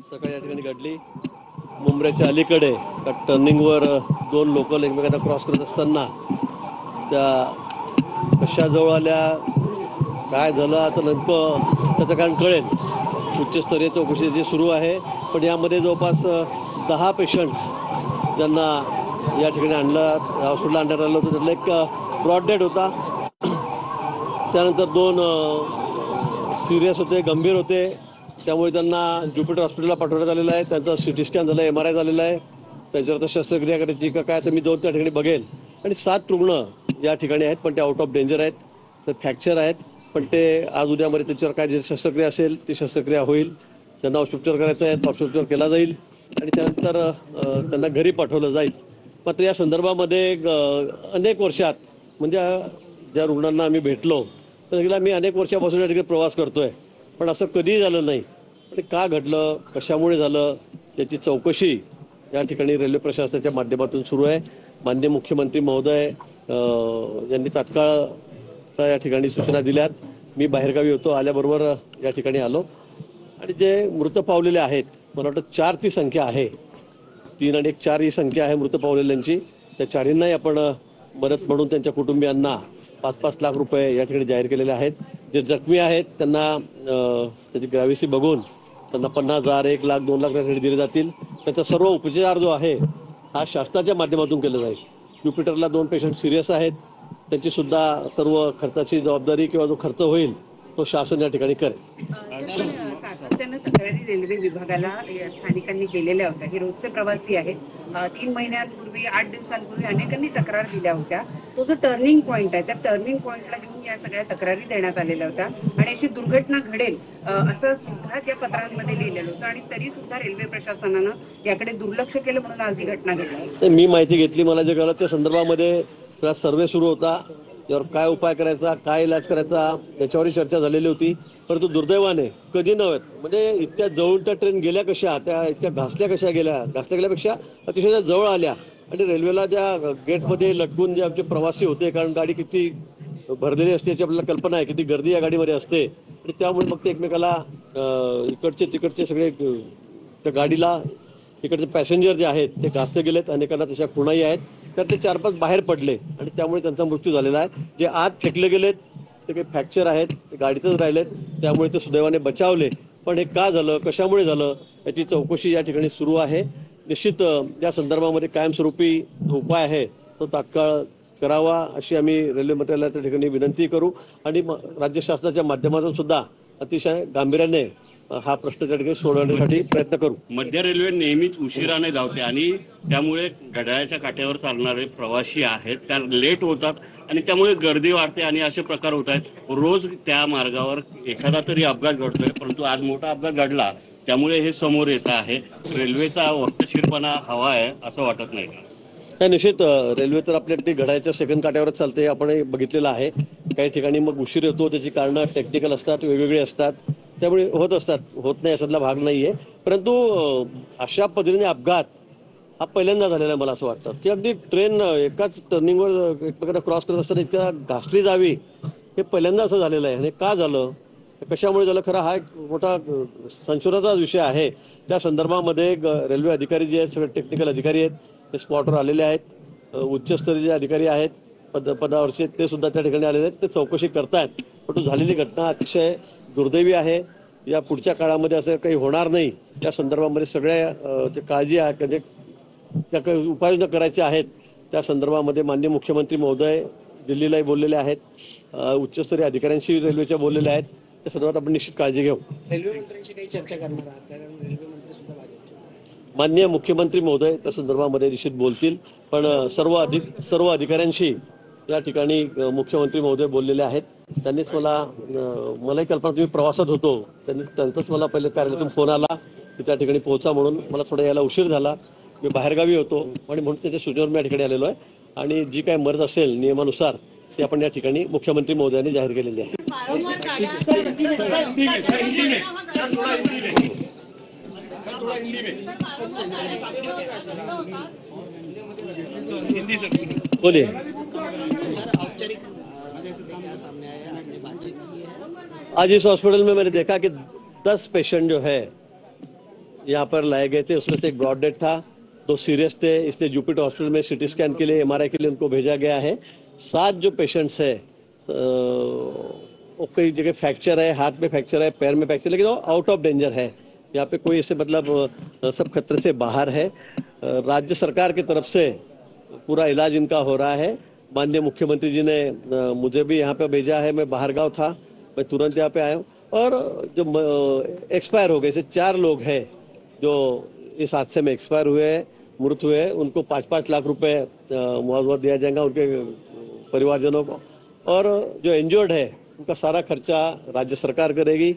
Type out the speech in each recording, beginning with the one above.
सकाळी या ठिकाणी घडली। मुंब्र्याच्या अलीकडे त्या टर्निंगवर दोन लोकल एकमेकांना क्रॉस करत असताना त्या कशाजवळ आल्या, काय झालं आता नेमकं त्याचं कारण कळेल। उच्चस्तरीय चौकशी जी सुरू आहे, पण यामध्ये जवळपास 10 पेशंट्स ज्यांना या ठिकाणी आणलं, हॉस्पिटलला आणण्यात आलं होतं, त्यातला एक ब्रॉड डेड होता। त्यानंतर 2 सिरियस होते, गंभीर होते, त्यामुळे त्यांना ज्युपिटर हॉस्पिटलला पाठवण्यात आलेलं आहे। त्यांचा CT स्कॅन झाला, MRI झालेला आहे, त्यांच्यावर तर शस्त्रक्रिया करायची का काय तर मी जाऊन त्या ठिकाणी बघेल। आणि 7 रुग्ण या ठिकाणी आहेत, पण ते आउट ऑफ डेंजर आहेत, तर फ्रॅक्चर आहेत, पण ते आज उद्यामध्ये त्याच्यावर काय जे शस्त्रक्रिया असेल ती शस्त्रक्रिया होईल। त्यांना औषधोपचार करायचा आहे, औषधोपचार केला जाईल आणि त्यानंतर त्यांना घरी पाठवलं जाईल। मात्र या संदर्भामध्ये अनेक वर्षात म्हणजे ज्या रुग्णांना आम्ही भेटलो तर मी अनेक वर्षापासून या ठिकाणी प्रवास करतोय, पण असं कधीही झालं नाही। आणि का घडलं, कशामुळे झालं याची चौकशी या ठिकाणी रेल्वे प्रशासनाच्या माध्यमातून सुरू आहे। माननीय मुख्यमंत्री महोदय यांनी तात्काळ या ठिकाणी सूचना दिल्यात। मी बाहेरगावी होतो, आल्याबरोबर या ठिकाणी आलो आणि जे मृत पावलेले आहेत, मला वाटतं 4 ती संख्या आहे, 3 आणि 1 4 ही संख्या आहे मृत पावलेल्यांची। त्या 4 आपण मदत म्हणून त्यांच्या कुटुंबियांना 5-5 लाख रुपये या ठिकाणी जाहीर केलेले आहेत। जे जखमी आहेत त्यांना त्याची ग्रॅव्हिटी बघून त्यांना 50,000, 1 लाख, 2 लाख दिले जातील। त्याचा सर्व उपचार जो आहे हा शासनाच्या माध्यमातून केला जाईल। ज्युपिटरला 2 पेशंट सिरियस आहेत, त्यांची सुद्धा सर्व खर्चाची जबाबदारी किंवा जो खर्च होईल तो शासन या ठिकाणी करेल। सातत्यानं तक्रारी रेल्वे विभागाला स्थानिकांनी केलेल्या होत्या की रोजचे प्रवासी आहेत। 3 महिन्यांपूर्वी 8 दिवसांपूर्वी अनेकांनी तक्रार दिल्या होत्या। तो जो टर्निंग पॉईंट आहे त्या टर्निंग पॉईंटला घेऊन या सगळ्या तक्रारी देण्यात आलेल्या होत्या आणि अशी दुर्घटना घडेल असं सुद्धा त्या पत्रांमध्ये लिहिलेलं होतं आणि तरी सुद्धा रेल्वे प्रशासनानं याकडे दुर्लक्ष केलं, म्हणून आज ही घटना घडली। मी माहिती घेतली, मला जे कळलं त्या संदर्भामध्ये सगळा सर्वे सुरू होता, यावर काय उपाय करायचा, काय इलाज करायचा याच्यावरही चर्चा झालेली होती। परंतु दुर्दैवाने कधी नव्हत, म्हणजे इतक्या जवळ त्या ट्रेन गेल्या कशा, त्या इतक्या घासल्या कशा गेल्या, घासल्या गेल्यापेक्षा अतिशय जवळ आल्या आणि रेल्वेला त्या गेटमध्ये लटकून जे आमचे प्रवासी होते, कारण गाडी किती भरलेली असते याची आपल्याला कल्पना आहे, किती गर्दी या गाडीमध्ये असते आणि त्यामुळे मग ते एकमेकाला इकडचे तिकडचे सगळे त्या गाडीला इकडचे पॅसेंजर जे आहेत ते घासले गेलेत, अनेकांना तशा खुणाही आहेत, तर ते 4-5 बाहेर पडले आणि त्यामुळे त्यांचा मृत्यू झालेला आहे। जे आत फेकले गेलेत ते काही फ्रॅक्चर आहेत, ते गाडीतच राहिलेत, त्यामुळे ते सुदैवाने बचावले। पण हे का झालं, कशामुळे झालं याची चौकशी या ठिकाणी सुरू आहे। निश्चित या संदर्भामध्ये कायमस्वरूपी उपाय आहे तो तात्काळ करावा अशी आम्ही रेल्वे मंत्रालयाच्या ठिकाणी विनंती करू आणि राज्य शासनाच्या माध्यमातून सुद्धा अतिशय गांभीर्याने हा प्रश्न त्या ठिकाणी सोडवण्यासाठी प्रयत्न करू। मध्य रेल्वे नेहमीच उशिराने धावते आणि त्यामुळे घड्याळाच्या काट्यावर चालणारे प्रवासी आहेत त्या लेट होतात आणि त्यामुळे गर्दी वाढते आणि असे प्रकार होत आहेत। रोज त्या मार्गावर एखादा तरी अपघात घडतोय, परंतु आज मोठा अपघात घडला त्यामुळे हे समोर येत आहे। रेल्वेचा वक्तशीरपणा हवा आहे असं वाटत नाही का? नाही, निश्चित रेल्वे तर आपल्याकडे घड्याळाच्या सेकंद काट्यावरच चालते, आपण बघितलेलं आहे। काही ठिकाणी मग उशीर येतो, त्याची कारणं टेक्निकल असतात, वेगवेगळी असतात, त्यामुळे होत असतात, होत नाही अशातला भाग नाहीये। परंतु अशा पद्धतीने अपघात हा पहिल्यांदा झालेला आहे। मला असं वाटतं की अगदी ट्रेन एकाच टर्निंगवर एकमेकांना क्रॉस करत असताना इतक्या घासली जावी हे पहिल्यांदा असं झालेलं आहे। आणि का झालं, कशामुळे झालं, खरं हा एक मोठा संशोधनाचा विषय आहे। त्या संदर्भामध्ये रेल्वे अधिकारी जे आहेत सगळे टेक्निकल अधिकारी आहेत ते स्पॉटवर आलेले आहेत, उच्चस्तरीय जे अधिकारी आहेत पदावरचे ते सुद्धा त्या ठिकाणी आलेले आहेत, ते चौकशी करतायत। परंतु झालेली घटना अतिशय दुर्दैवी आहे, या पुढच्या काळामध्ये असं काही होणार नाही त्या संदर्भामध्ये सगळ्या जे काळजी आहे म्हणजे त्या काही उपाययोजना करायच्या आहेत त्या संदर्भामध्ये माननीय मुख्यमंत्री महोदय दिल्लीलाही बोललेले आहेत, उच्चस्तरीय अधिकाऱ्यांशी रेल्वेच्या बोललेले आहेत, त्या संदर्भात आपण निश्चित काळजी घेऊ। रेल्वे मंत्र्यांशी काही चर्चा करणार आहात, कारण रेल्वे मंत्री सुद्धा भाजपचे आहेत। माननीय मुख्यमंत्री महोदय त्या संदर्भामध्ये निश्चित बोलतील, पण सर्व अधिकाऱ्यांशी या ठिकाणी मुख्यमंत्री महोदय बोललेले आहेत। त्यांनीच मलाही कल्पना, तुम्ही प्रवासात होतो, त्यांचाच मला पहिले कार्यालयातून फोन आला की त्या ठिकाणी पोहोचा म्हणून। मला थोडा यायला उशीर झाला, मी बाहेरगावी होतो आणि म्हणून त्याच्या सूचनेवर मी या ठिकाणी आलेलो आहे आणि जी काय मदत असेल नियमानुसार ती आपण या ठिकाणी मुख्यमंत्री महोदयांनी जाहीर केलेली आहे। बोलिए सर, औपचारिक क्या सामने आया, आपने बातचीत की है? आज इस हॉस्पिटल में मैंने देखा कि 10 पेशेंट जो है यहाँ पर लाए गए थे, उसमें से एक ब्रॉड डेड था, 2 सीरियस थे, इसलिए जुपिटर हॉस्पिटल में सिटी स्कैन के लिए, एमआरआई के लिए उनको भेजा गया है। 7 जो पेशेंट्स है वो कई जगह फ्रैक्चर है, हाथ में फ्रैक्चर है, पैर में फ्रैक्चर, लेकिन वो आउट ऑफ डेंजर है। यहाँ पे कोई ऐसे मतलब सब खतरे से बाहर है। राज्य सरकार की तरफ से पूरा इलाज इनका हो रहा है। माननीय मुख्यमंत्री जी ने मुझे भी यहाँ पे भेजा है, मैं बाहरगांव था, मैं तुरंत यहाँ पे आया हूँ। और जो एक्सपायर हो गए, ऐसे 4 लोग हैं जो इस हादसे में एक्सपायर हुए हैं, मृत हुए हैं, उनको 5-5 लाख रुपए मुआवजा दिया जाएगा उनके परिवारजनों को। और जो इंजर्ड है उनका सारा खर्चा राज्य सरकार करेगी।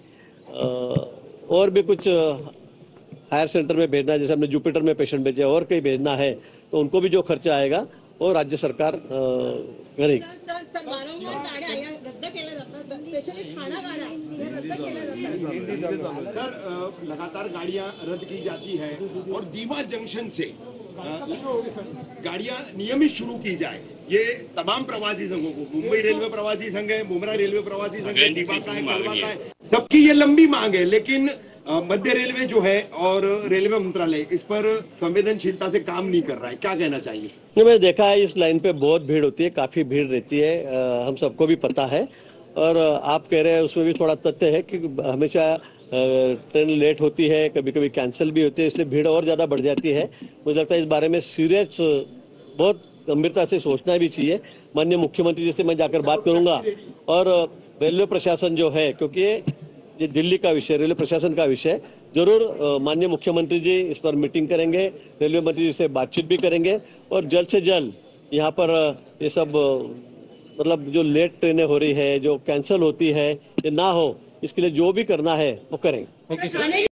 और भी कुछ हायर सेंटर में भेजना है, जैसे हमने जुपिटर में पेशेंट भेजे, और कहीं भेजना है तो उनको भी जो खर्चा आएगा वो राज्य सरकार करेगी। वारंवार गाड्या या रद्द केल्या जातात, स्पेशली ठाणा गाड्या या रद्द केल्या जातात। सर लगातार गाड़ियां रद्द की जाती है और दीवा जंक्शन से गाड़ियां नियमित शुरू की जाए, ये तमाम प्रवासी संघों को, मुंबई रेलवे प्रवासी संघ है, मुमरा रेलवे प्रवासी संघ है, दीवा का है, कलवा का है, सबकी ये लंबी मांग है। लेकिन मध्य रेलवे जो है और रेलवे मंत्रालय इस पर संवेदनशीलता से काम नहीं कर रहा है, क्या कहना चाहिए? मैंने देखा है इस लाइन पे बहुत भीड़ होती है, काफी भीड़ रहती है, हम सबको भी पता है। और आप कह रहे हैं उसमें भी थोड़ा तथ्य है कि हमेशा ट्रेन लेट होती है, कभी कभी कैंसिल भी होती है, इसलिए भीड़ और ज्यादा बढ़ जाती है। मुझे लगता है इस बारे में सीरियस बहुत गंभीरता से सोचना भी चाहिए। माननीय मुख्यमंत्री जी से मैं जाकर बात करूंगा। और रेलवे प्रशासन जो है, क्योंकि ये दिल्ली का विषय, रेलवे प्रशासन का विषय, जरूर माननीय मुख्यमंत्री जी इस पर मीटिंग करेंगे, रेलवे मंत्री जी से बातचीत भी करेंगे और जल्द से जल्द यहाँ पर ये सब मतलब जो लेट ट्रेनें हो रही है, जो कैंसिल होती है, ये ना हो, इसके लिए जो भी करना है वो करेंगे।